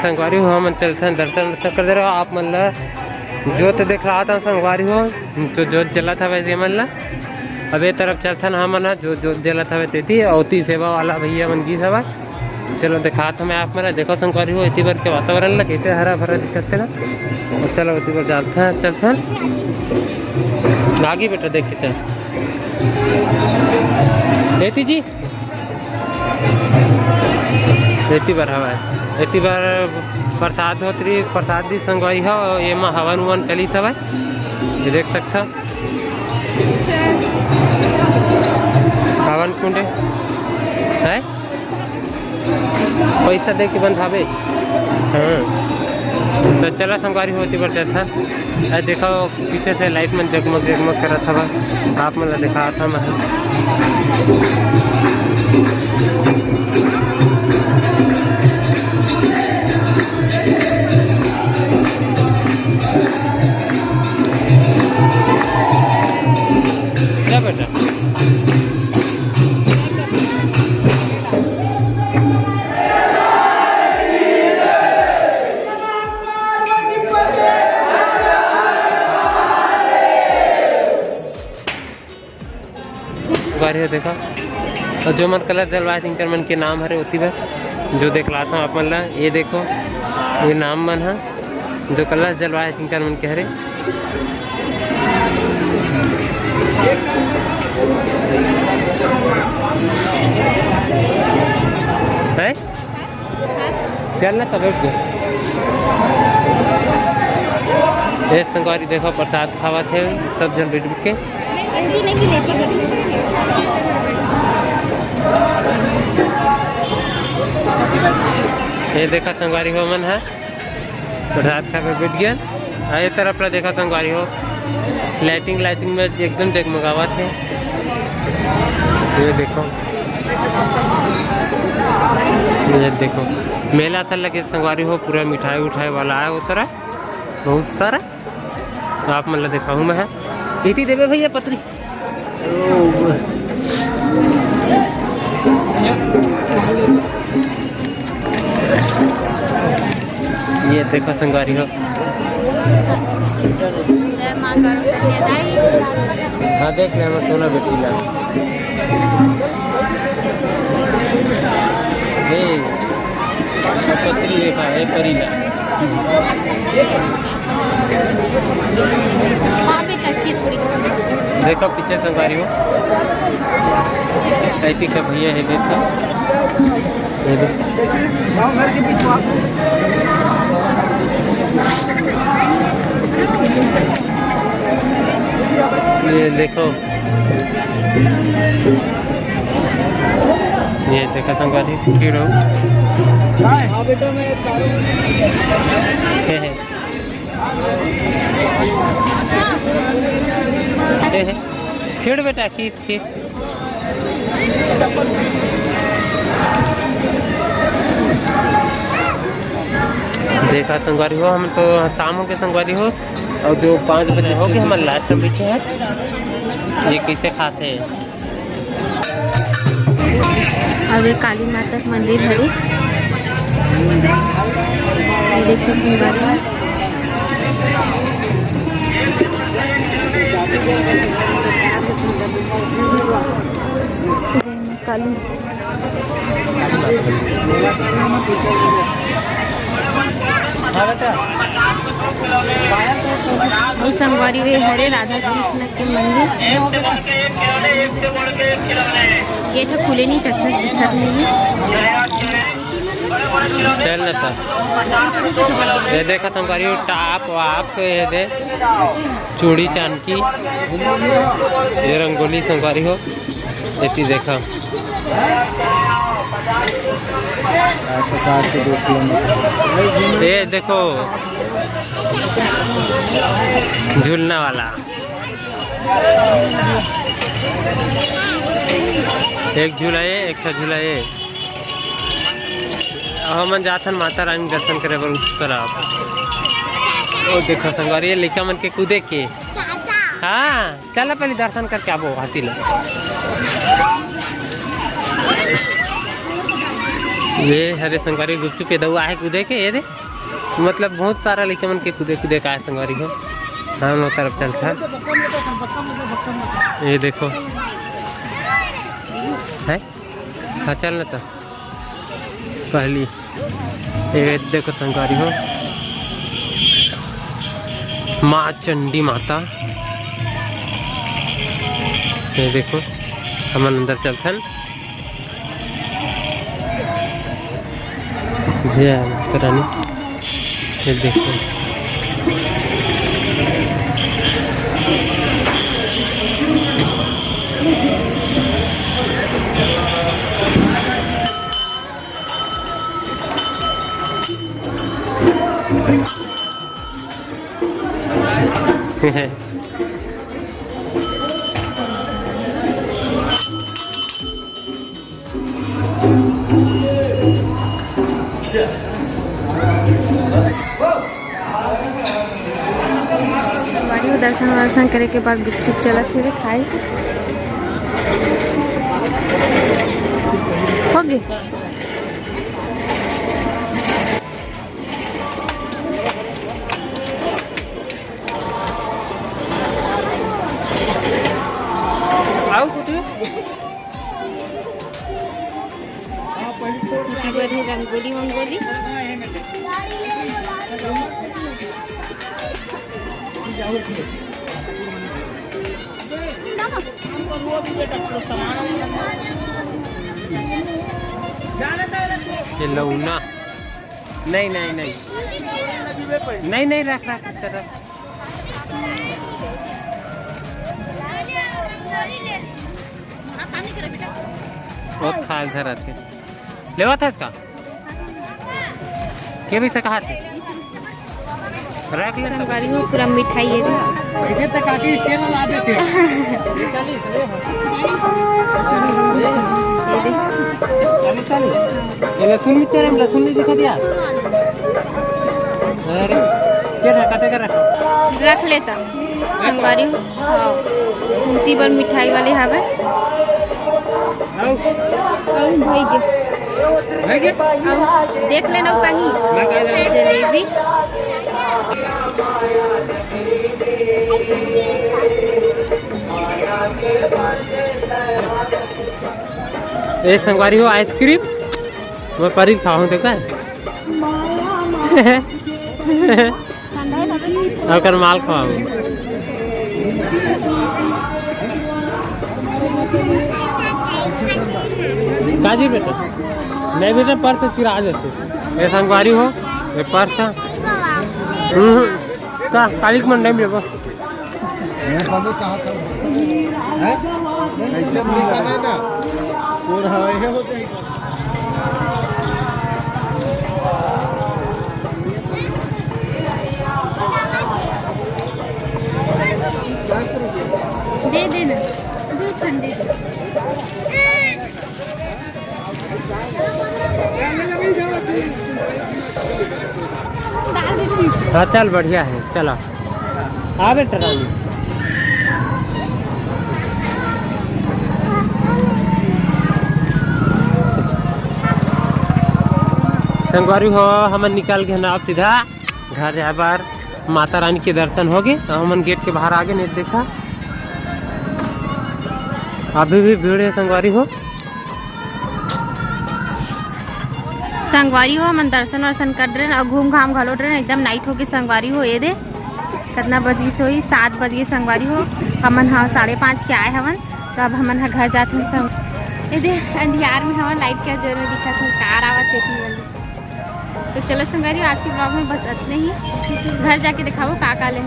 संगवारी हो हम चलते दर्शन कर दे रहे हो आप मतलब जोत देख रहा था संगवारी हो तो जोत जला था वैसे मतलब अब ये तरफ चलता ना हम जो जोत जला था वैसे औती सेवा वाला भैया मन की सब चलो दिखा था मैं आप मेरा देखो संगवारी हो इतनी बार के वातावरण लग कैसे हरा भरा दिखते ना और चलो इतनी बार चलते हैं आगे बेटा देखे चल लेती जी इतनी बार हवा है इतनी बार प्रसाद होती प्रसाद दी संगवाई हो ये में हवन उवन चली सब ये देख सकता हवन कुंडे है पैसा दे के बंद हावे हाँ तो चला संगवारी होती बार था देखो पीछे से लाइट में जगमग जगमग कर रहा था आप मतलब दिखा था मैं क्या बेटा है देखा और जो मन कलर जलवाए सिंकर मन के नाम हरे होती बार जो देख लाता हूँ आप मन ला ये देखो ये नाम मन है जो कलर जलवाए सिंकर मन के हरे है चल ना तब ये संगवारी देखो प्रसाद खावा थे सब जन बैठ के ये देखा संगवारी हो मन है प्रसाद खा कर बैठ गया ये तरफ ला देखा संगवारी हो लाइटिंग में एकदम जगमगावा थे ये देखो मेला सा लगे संगवारी हो पूरा मिठाई उठाई वाला है वो तरह बहुत सारा तो आप मतलब देखा हूँ मैं इतनी देवे भैया पत्री ये देखो संगवारी हो हाँ देख ले मैं सोना बेटी ला पत्री देखा है करीला देखो पीछे संगवारी हो कैती का भैया है देखो ये देखो ये देखा संगवारी भीड़ हो खीड़ बेटा खीर देखा संगवारी हो हम तो शाम के संगवारी हो और जो 5 बजे हो गए हमारे लास्ट में पीछे है ये कैसे खाते हैं अब ये काली माता का मंदिर है ये देखो संगवारी काली संगवारी वे हरे राधा कृष्ण के मंदिर ये तो खुले नहीं अच्छा दिखा नहीं चल ना ये देखा संगवारी टाप वाप ये दे चूड़ी चांद की ये रंगोली संगवारी हो इतनी देखा ये देखो झूलना वाला एक झूला ये एक था झूला ये हम जाथन माता रानी दर्शन करे बर उस तरफ ओ देखो संगवारी लड़का मन के कूदे के हाँ चला पहले दर्शन करके आबो हाथी ला ये हरे संगवारी गुपचुप पे दवा है कूदे के ये दे मतलब बहुत सारा लड़के मन के कूदे कूदे का है संगवारी हो। हम लोग तरफ चलता ये देखो है हाँ चल ना तो पहली ये देखो संगवारी हो माँ चंडी माता ये देखो हम अंदर चलथन जय माता रानी ये देखो दर्शन वर्शन करे के बाद गुपचुप चलत हे खाए हो गए। रंगोली मंगोली लौना नहीं नहीं नहीं नहीं नहीं रख रख रख बहुत खाल था रात के लेवा था इसका के भी कहा थे रख ले संगवारी हो पूरा मिठाई है इधर तक आके स्टेल ला देते ये लहसुन भी तेरे लहसुन नहीं दिखा दिया अरे क्या काटे कर रख लेता संगवारी हाँ कुंती पर मिठाई वाले हवे भाई के देख लेना कहीं जलेबी ये संगवारी हो आइसक्रीम मैं परी खाऊं तो क्या और माल खाऊं काजी बेटा नहीं बेटा पर्स चिरा देते ये संगवारी हो ये पर्स का कालिक मंडे में देखो ऐसे नहीं ना और है हो जाएगा दे देना दूध ठंडे हाँ चल बढ़िया है चलो आ बेटा रानी संगवारी हो हम निकल गए ना अब सीधा घर जाए बार माता रानी के दर्शन हो गए हम गेट के बाहर आगे नहीं देखा अभी भी भीड़ है संगवारी हो संगवारी हो हम दर्शन वर्शन कर रहे हैं और घूम घाम घलोट रहे हैं एकदम नाइट हो गई संगवारी हो ये दे कितना बजे से हुई 7 बजे संगवारी हो हमन हाँ 5:30 के आए हवन तो अब हमन हाँ घर जाते हैं सब ये दे अंधियार में हवन लाइट का जोर में दिखा था कार आवत थी तो चलो संगवारी आज के ब्लॉग में बस इतने ही घर जाके दिखाओ का ले